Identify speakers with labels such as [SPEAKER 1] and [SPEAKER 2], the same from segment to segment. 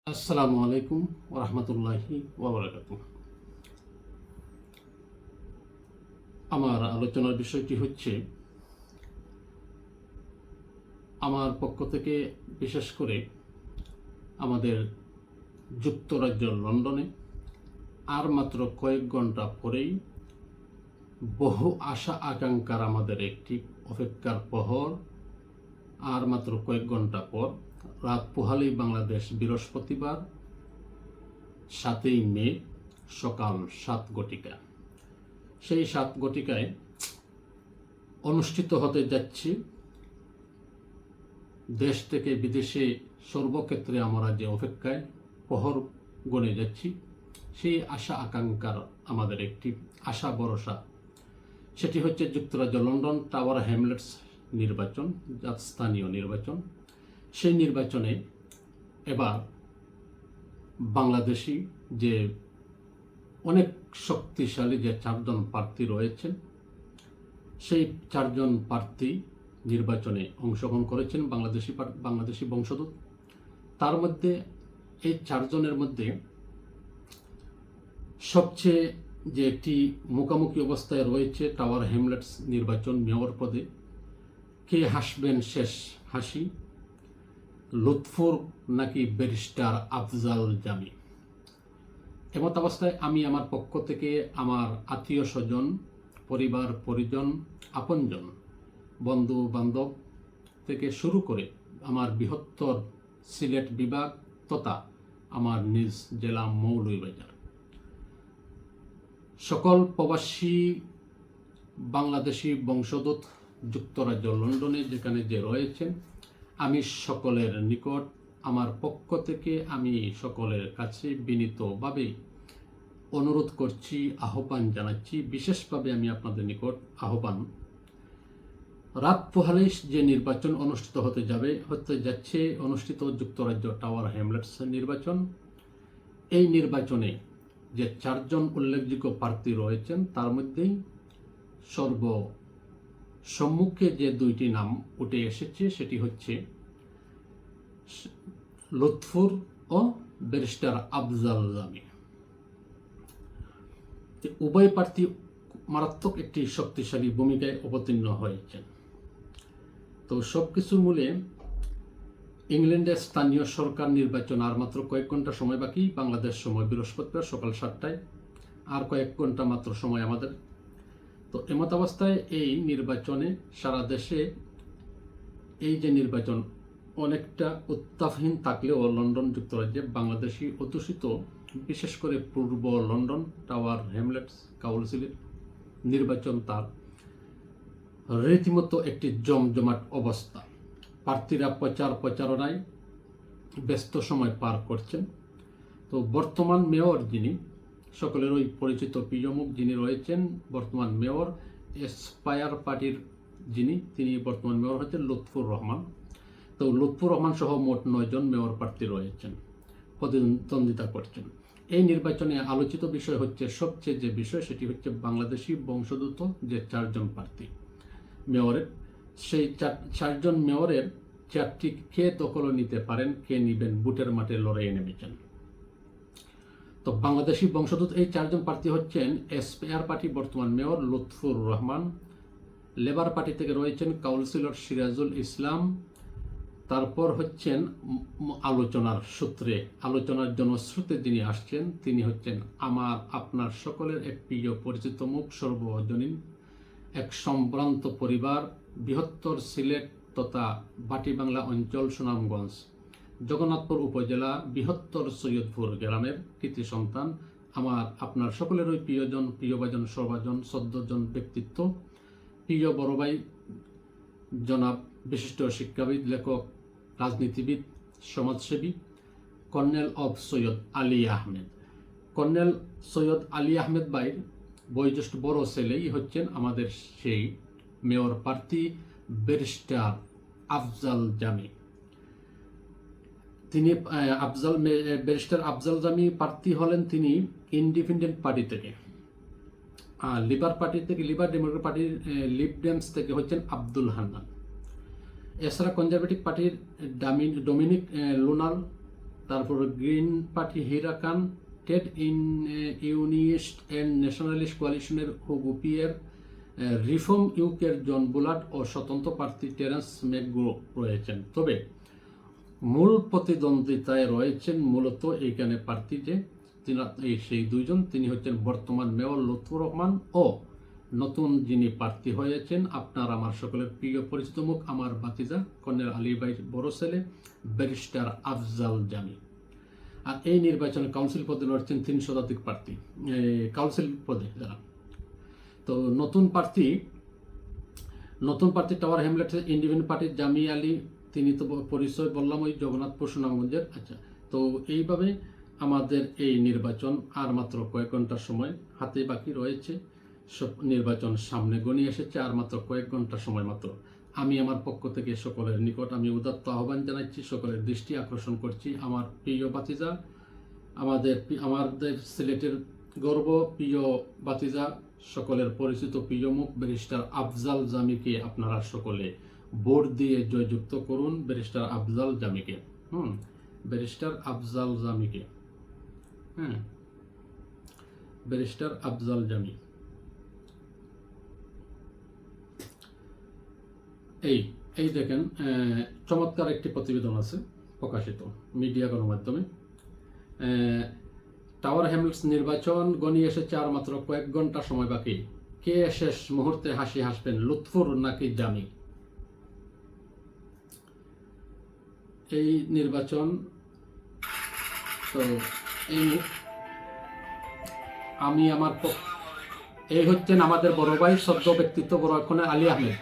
[SPEAKER 1] আসসালামু আলাইকুম ওরহমতুল্লাহি ওয়াবারাকাতুহ। আমার আলোচনার বিষয়টি হচ্ছে আমার পক্ষ থেকে বিশেষ করে আমাদের যুক্তরাজ্য লন্ডনে আর মাত্র কয়েক ঘন্টা পরেই বহু আশা আকাঙ্ক্ষার আমাদের একটি অপেক্ষার প্রহর। আর মাত্র কয়েক ঘন্টা পর রাত পোহালেই বাংলাদেশ বৃহস্পতিবার 7ই মে সকাল 7 ঘটিকা, সেই 7 ঘটিকায় অনুষ্ঠিত হতে যাচ্ছে দেশ থেকে বিদেশে সর্বক্ষেত্রে আমরা যে অপেক্ষায় প্রহর গণে যাচ্ছি, সেই আশা আকাঙ্ক্ষার আমাদের একটি আশা ভরসা, সেটি হচ্ছে যুক্তরাজ্য লন্ডন টাওয়ার হ্যামলেটস নির্বাচন, স্থানীয় নির্বাচন। সেই নির্বাচনে এবার বাংলাদেশি যে অনেক শক্তিশালী যে 4জন প্রার্থী রয়েছেন, সেই 4জন প্রার্থী নির্বাচনে অংশগ্রহণ করেছেন বাংলাদেশি বংশোদ্ভূত। তার মধ্যে এই 4জনের মধ্যে সবচেয়ে যে একটি মুখোমুখি অবস্থায় রয়েছে টাওয়ার হ্যামলেটস নির্বাচন মেয়র পদে, কে হাসবেন শেষ হাসি, লুৎফুর নাকি ব্যারিস্টার আফজাল জামি। এমত অবস্থায় আমি আমার পক্ষ থেকে আমার আত্মীয় স্বজন, পরিবার পরিজন, আপনজন, বন্ধু বান্ধব থেকে শুরু করে আমার বৃহত্তর সিলেট বিভাগ তথা আমার নিজ জেলা মৌলভীবাজার সকল প্রবাসী বাংলাদেশি বংশোদ্ভূত যুক্তরাজ্য লন্ডনে যেখানে যে রয়েছেন, আমি সকলের নিকট আমার পক্ষ থেকে আমি সকলের কাছে বিনীতভাবে অনুরোধ করছি, আহ্বান জানাচ্ছি। বিশেষভাবে আমি আপনাদের নিকট আহ্বান, রাত পোহালে যে নির্বাচন অনুষ্ঠিত হতে যাচ্ছে অনুষ্ঠিত যুক্তরাজ্য টাওয়ার হ্যামলেটস নির্বাচন, এই নির্বাচনে যে 4জন উল্লেখযোগ্য প্রার্থী রয়েছেন, তার মধ্যেই সর্বসম্মুখে যে 2টি নাম উঠে এসেছে, সেটি হচ্ছে লুৎফুর ও ব্যারিস্টার আফজাল জামি। উভয় প্রার্থী মারাত্মক একটি শক্তিশালী ভূমিকায় অবতীর্ণ হয়েছেন। তো সবকিছু মূলে ইংল্যান্ডের স্থানীয় সরকার নির্বাচন আর মাত্র কয়েক ঘন্টা সময় বাকি, বাংলাদেশ সময় বৃহস্পতিবার সকাল 7টায়, আর কয়েক ঘন্টা মাত্র সময় আমাদের। তো এমত অবস্থায় এই নির্বাচনে সারা দেশে এই যে নির্বাচন অনেকটা উত্তাপহীন থাকলেও লন্ডন যুক্তরাজ্যে বাংলাদেশি অধ্যুষিত, বিশেষ করে পূর্ব লন্ডন টাওয়ার হ্যামলেটস কাউন্সিলের নির্বাচন তার রীতিমতো একটি জমজমাট অবস্থা। প্রার্থীরা প্রচারণায় ব্যস্ত সময় পার করছেন। তো বর্তমান মেয়র যিনি সকলের ওই পরিচিত প্রিয়মুখ যিনি রয়েছেন, বর্তমান মেয়র এসপায়ার পার্টির তিনি বর্তমান মেয়র হচ্ছেন লুৎফুর রহমান। তো লুৎফুর রহমান সহ মোট 9জন মেয়র প্রার্থী রয়েছেন, প্রতিদ্বন্দ্বিতা করছেন। এই নির্বাচনে আলোচিত বিষয় হচ্ছে, সবচেয়ে যে বিষয় সেটি হচ্ছে বাংলাদেশি বংশোদ্ভূত যে 4জন প্রার্থী মেয়রের, সেই 4জন মেয়রের 4টি কে দখল নিতে পারেন, কে নিবেন, বুটের মাঠে লড়াইয়ে নেমেছেন। তো বাংলাদেশি বংশোদ্ভূত এই 4জন প্রার্থী হচ্ছেন এসপিআর পার্টি বর্তমান mayor Lutfur Rahman, labour party থেকে রয়েছেন কাউন্সিলর সিরাজুল ইসলাম, তারপর হচ্ছেন আলোচনার জনশ্রুতে যিনি আসছেন, তিনি হচ্ছেন আমার আপনার সকলের এক প্রিয় পরিচিত মুখ, সর্বজনীন এক সম্ভ্রান্ত পরিবার, বৃহত্তর সিলেট তথা বাটিবাংলা অঞ্চল, সুনামগঞ্জ জগন্নাথপুর উপজেলা, বৃহত্তর সৈয়দপুর গ্রামের কৃতি সন্তান, আমার আপনার সকলের ওই প্রিয়জন, প্রিয়ভাজন, সর্বজন, শ্রদ্ধজন ব্যক্তিত্ব, প্রিয় বড় ভাই জনাব বিশিষ্ট শিক্ষাবিদ, লেখক, রাজনীতিবিদ, সমাজসেবী কর্নেল সৈয়দ আলী আহমেদ। কর্নেল সৈয়দ আলী আহমেদ ভাইয়ের বয়োজ্যেষ্ঠ বড় ছেলেই হচ্ছেন আমাদের সেই মেয়র প্রার্থী ব্যারিস্টার আফজাল জামি। তিনি ব্যারিস্টার আফজাল জামি প্রার্থী হলেন তিনি ইন্ডিপেন্ডেন্ট পার্টি থেকে, লিবার পার্টি থেকে, লিবার ডেমোক্রেটিক পার্টির লিবডেমস থেকে হচ্ছেন আব্দুল হান্নান। এছাড়া কনজারভেটিভ পার্টির ডমিনিক লুনাল, তারপর গ্রিন পার্টি হীরা খান, টেড ইউনিস্ট অ্যান্ড ন্যাশনালিস্ট কোয়ালিশনের হুগো পিয়ের, রিফর্ম ইউকের জন বুলার্ড ও স্বতন্ত্র প্রার্থী টেরেন্স ম্যাকগ্রো রয়েছেন। তবে মূল প্রতিদ্বন্দ্বিতায় রয়েছেন মূলত এইখানে প্রার্থী যে সেই দুইজন, তিনি হচ্ছেন বর্তমান মেয়র লুৎফর রহমান ও নতুন যিনি প্রার্থী হয়েছেন আপনার আমার সকলের প্রিয় পরিচিত মুখ, আমার ভাতিজা কর্নেল আলী ভাই বড় ছেলে ব্যারিস্টার আফজাল জামি। আর এই নির্বাচনে কাউন্সিল পদে লড়ছেন 3 শতাধিক প্রার্থী কাউন্সিল পদে যারা। তো নতুন প্রার্থী টাওয়ার হ্যামলেটের ইন্ডিপেন্ডেন্ট পার্টির জামি আলী, তিনি তো পরিচয় বললাম ওই জগন্নাথপুর সুনামগঞ্জের। আচ্ছা, তো এইভাবে আমাদের এই নির্বাচন আর মাত্র কয়েক ঘন্টার সময় হাতে বাকি রয়েছে। সব নির্বাচন সামনে গণিয়ে এসেছে, আর মাত্র কয়েক ঘন্টার সময় মাত্র। আমি আমার পক্ষ থেকে সকলের নিকট আমি উদাত্ত আহ্বান জানাচ্ছি, সকলের দৃষ্টি আকর্ষণ করছি, আমার প্রিয় ভাতিজা, আমাদের সিলেটের গর্ব প্রিয় ভাতিজা, সকলের পরিচিত প্রিয় মুখ ব্যারিস্টার আফজাল জামিকে আপনারা সকলে ভোট দিয়ে জয়যুক্ত করুন। ব্যারিস্টার আফজাল জামিকে, ব্যারিস্টার আফজাল জামিকে, ব্যারিস্টার আফজাল জামি। এই দেখেন, চমৎকার একটি প্রতিবেদন আছে প্রকাশিত মিডিয়া গণমাধ্যমে। টাওয়ার হ্যামলেটস নির্বাচন গণিয়ে এসেছে, আর মাত্র কয়েক ঘন্টা সময় বাকি। কে শেষ মুহূর্তে হাসি হাসবেন, লুৎফর নাকি জামি? এই নির্বাচন তো আমি আমার এই হচ্ছেন আমাদের বড় ভাই সদ্য ব্যক্তিত্ব বড় এখনে আলী আহমেদ।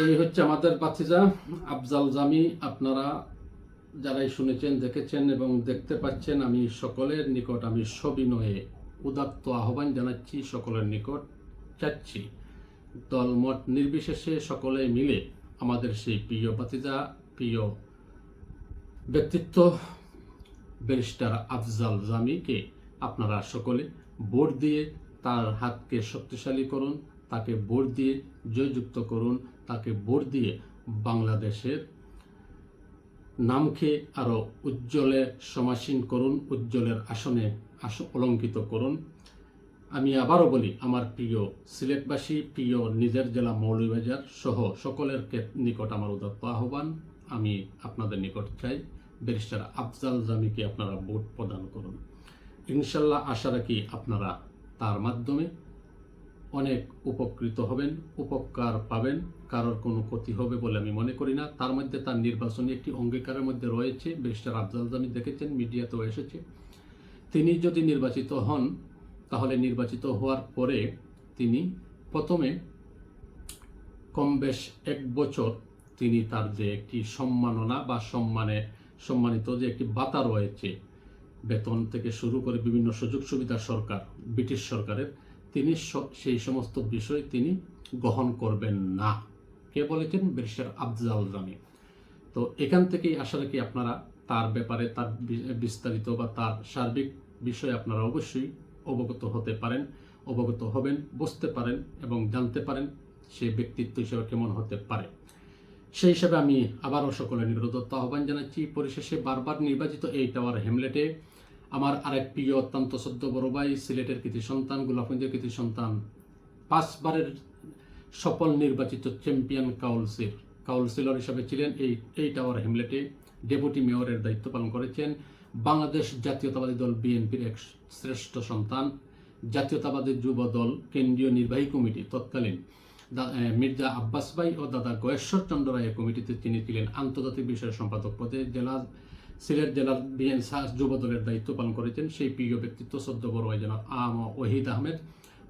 [SPEAKER 1] এই হচ্ছে আমাদের ভাতিজা আফজাল জামি। আপনারা যারাই শুনেছেন, দেখেছেন এবং দেখতে পাচ্ছেন, আমি সকলের নিকট আমি সবিনয়ে উদাত্ত আহ্বান জানাচ্ছি, সকলের নিকট চাচ্ছি দলমত নির্বিশেষে সকলে মিলে আমাদের সেই প্রিয় ভাতিজা, প্রিয় ব্যক্তিত্ব ব্যারিস্টার আফজাল জামিকে আপনারা সকলে ভোট দিয়ে তার হাতকে শক্তিশালী করুন, তাকে ভোট দিয়ে জয়যুক্ত করুন, তাকে ভোট দিয়ে বাংলাদেশের নামকে আরো উজ্জ্বলে সমাসীন করুন, উজ্জ্বলের আসনে অলঙ্কিত করুন। আমি আবারও বলি, আমার প্রিয় সিলেটবাসী, প্রিয় নিজের জেলা মৌলভীবাজার সহ সকলের নিকট আমার উদাত্ত আহ্বান, আমি আপনাদের নিকট চাই ব্যারিস্টার আফজাল জামিকে আপনারা ভোট প্রদান করুন। ইনশাল্লাহ আশা রাখি আপনারা তার মাধ্যমে অনেক উপকৃত হবেন, উপকার পাবেন, কারোর কোনো ক্ষতি হবে বলে আমি মনে করি না। তার মধ্যে তার নির্বাচনী একটি অঙ্গীকারের মধ্যে রয়েছে, ব্যারিস্টার আফজাল জামি দেখেছেন, মিডিয়াতেও এসেছে, তিনি যদি নির্বাচিত হন তাহলে নির্বাচিত হওয়ার পরে তিনি প্রথমে কম বেশ 1 বছর তিনি তার যে একটি সম্মাননা বা সম্মানিত যে একটি ভাতা রয়েছে, বেতন থেকে শুরু করে বিভিন্ন সুযোগ সুবিধা সরকার ব্রিটিশ সরকারের, তিনি সেই সমস্ত বিষয় তিনি গ্রহণ করবেন না। কে বলেছেন? ব্যারিস্টার আফজাল জামি। তো এখান থেকেই আশা রাখি আপনারা তার ব্যাপারে, তার বিস্তারিত বা তার সার্বিক বিষয়ে আপনারা অবশ্যই অবগত হতে পারেন, অবগত হবেন, বুঝতে পারেন এবং জানতে পারেন সে ব্যক্তিত্ব হিসেবে কেমন হতে পারে। সেই হিসাবে আমি আবারও সকলের নিরুদ্ধ আহ্বান জানাচ্ছি। পরিশেষে বারবার নির্বাচিত এই টাওয়ার হ্যামলেটে আমার আরেক প্রিয় অত্যন্ত সদ্য বড় ভাই, সিলেটের কৃতি সন্তান, গোলাপগঞ্জের কৃতি সন্তান, 5 বারের সফল নির্বাচিত চ্যাম্পিয়ন কাউন্সিলর হিসাবে ছিলেন। এই টাওয়ার হ্যামলেটে ডেপুটি মেয়রের দায়িত্ব পালন করেছেন। বাংলাদেশ জাতীয়তাবাদী দল বিএনপির এক শ্রেষ্ঠ সন্তান, জাতীয়তাবাদী যুব দল কেন্দ্রীয় নির্বাহী কমিটি তৎকালীন মির্জা আব্বাস ভাই ও দাদা গয়েশ্বর চন্দ্র রায়ের কমিটিতে তিনি ছিলেন আন্তর্জাতিক বিষয়ের সম্পাদক পদে। সিলেট জেলার যুব দলের দায়িত্ব পালন করেছেন সেই প্রিয় ব্যক্তিত্ব সদ্য বড় ভাই জনাব ওহিদ আহমেদ,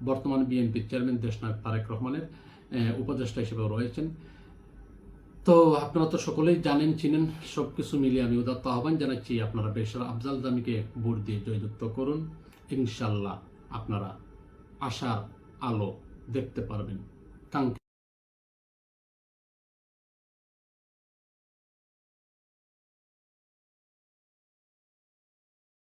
[SPEAKER 1] বর্তমান বিএনপির চেয়ারম্যান দেশনায়ক তারেক রহমানের উপদেষ্টা হিসেবেও রয়েছেন। তো আপনারা তো সকলেই জানেন, চিনেন, সব কিছু মিলিয়ে আমি উদাত্ত আহ্বান জানাচ্ছি আপনারা ব্যারিস্টার আফজাল জামিকে ভোট দিয়ে জয়যুক্ত করুন। ইনশাল্লাহ আপনারা আশার আলো দেখতে পারবেন। কাঙ্ক্ষিত